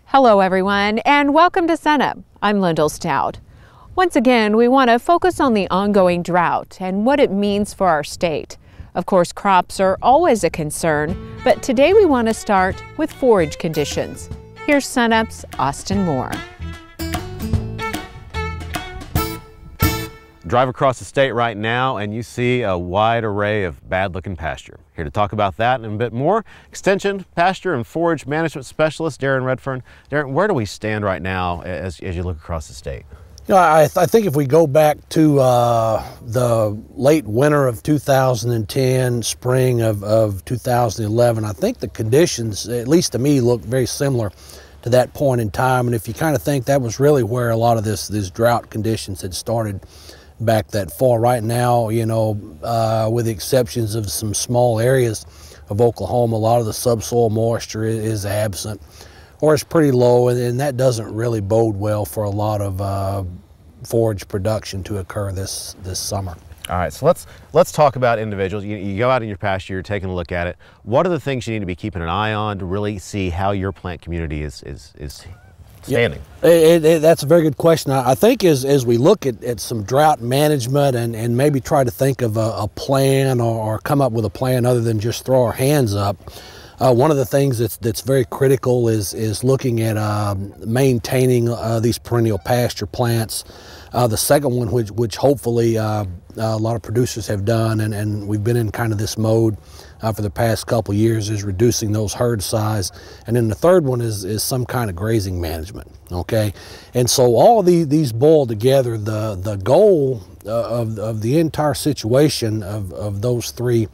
Hello everyone, and welcome to Sunup. I'm Lyndall Stout. Once again, we want to focus on the ongoing drought and what it means for our state. Of course, crops are always a concern, but today we want to start with forage conditions. Here's Sunup's Austin Moore. Drive across the state right now and you see a wide array of bad-looking pasture. Here to talk about that and a bit more, Extension, Pasture, and Forage Management Specialist Daren Redfearn. Daren, where do we stand right now as you look across the state? You know, I think if we go back to the late winter of 2010, spring of 2011, I think the conditions, at least to me, look very similar to that point in time. And if you kind of think that was really where a lot of this drought conditions had started back that fall. Right now, you know, with the exceptions of some small areas of Oklahoma, a lot of the subsoil moisture is absent or it's pretty low, and that doesn't really bode well for a lot of forage production to occur this summer. All right, so let's talk about individuals. You go out in your pasture, you're taking a look at it. What are the things you need to be keeping an eye on to really see how your plant community is standing? Yeah, that's a very good question. I think as we look at some drought management and maybe try to think of a plan or come up with a plan other than just throw our hands up, one of the things that's very critical is looking at maintaining these perennial pasture plants. The second one, which hopefully a lot of producers have done, and we've been in kind of this mode for the past couple of years, is reducing those herd size. And then the third one is some kind of grazing management, okay? And so all of these boil together. The goal of the entire situation of those three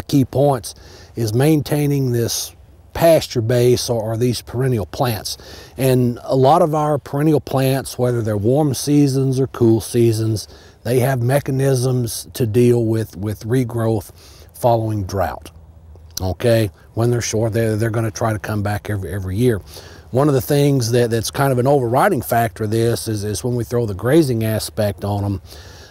key points is maintaining this pasture base or these perennial plants. And a lot of our perennial plants, whether they're warm seasons or cool seasons, they have mechanisms to deal with regrowth following drought. Okay, when they're short, they're going to try to come back every year. One of the things that's kind of an overriding factor of this is when we throw the grazing aspect on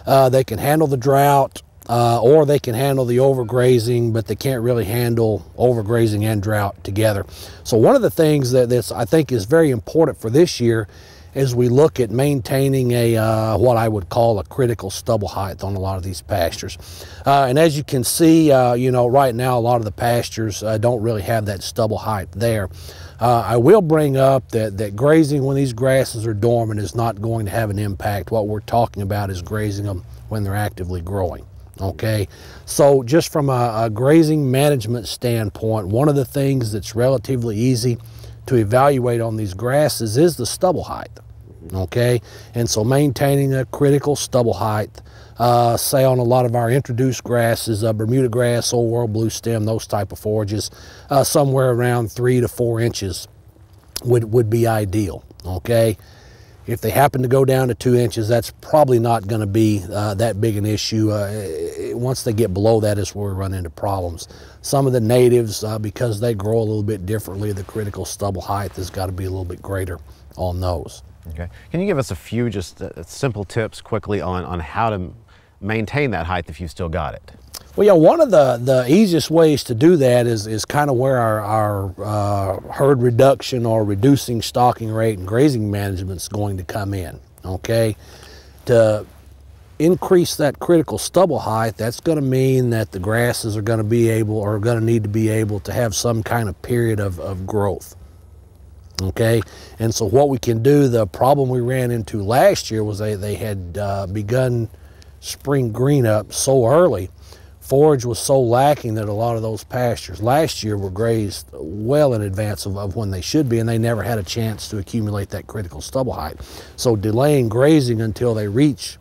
them. They can handle the drought, or they can handle the overgrazing, but they can't really handle overgrazing and drought together. So one of the things that I think is very important for this year is we look at maintaining what I would call a critical stubble height on a lot of these pastures. And as you can see, you know, right now a lot of the pastures don't really have that stubble height there. I will bring up that grazing when these grasses are dormant is not going to have an impact. What we're talking about is grazing them when they're actively growing. Okay, so just from a grazing management standpoint, one of the things that's relatively easy to evaluate on these grasses is the stubble height. Okay, and so maintaining a critical stubble height, say on a lot of our introduced grasses, Bermuda grass, old world blue stem, those type of forages, somewhere around 3 to 4 inches would be ideal. Okay. If they happen to go down to 2 inches, that's probably not going to be that big an issue. Once they get below that is where we run into problems. Some of the natives, because they grow a little bit differently, the critical stubble height has got to be a little bit greater on those. Okay. Can you give us a few just simple tips quickly on how to maintain that height if you've still got it? Well, yeah, one of the easiest ways to do that is kind of where our herd reduction or reducing stocking rate and grazing management is going to come in, okay? To increase that critical stubble height, that's going to mean that the grasses are going to be able, or going to need to be able to have some kind of period of growth, okay? And so what we can do, the problem we ran into last year was they had begun spring green up so early. Forage was so lacking that a lot of those pastures last year were grazed well in advance of when they should be, and they never had a chance to accumulate that critical stubble height. So delaying grazing until they reach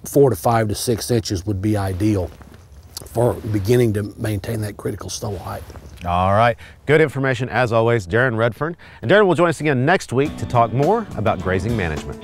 4 to 5 to 6 inches would be ideal for beginning to maintain that critical stubble height. All right, good information as always, Daren Redfearn. And Daren will join us again next week to talk more about grazing management.